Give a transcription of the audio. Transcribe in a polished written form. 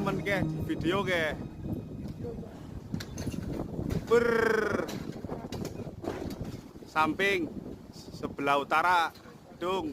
teman-teman ke video ke. Samping sebelah utara, Dung.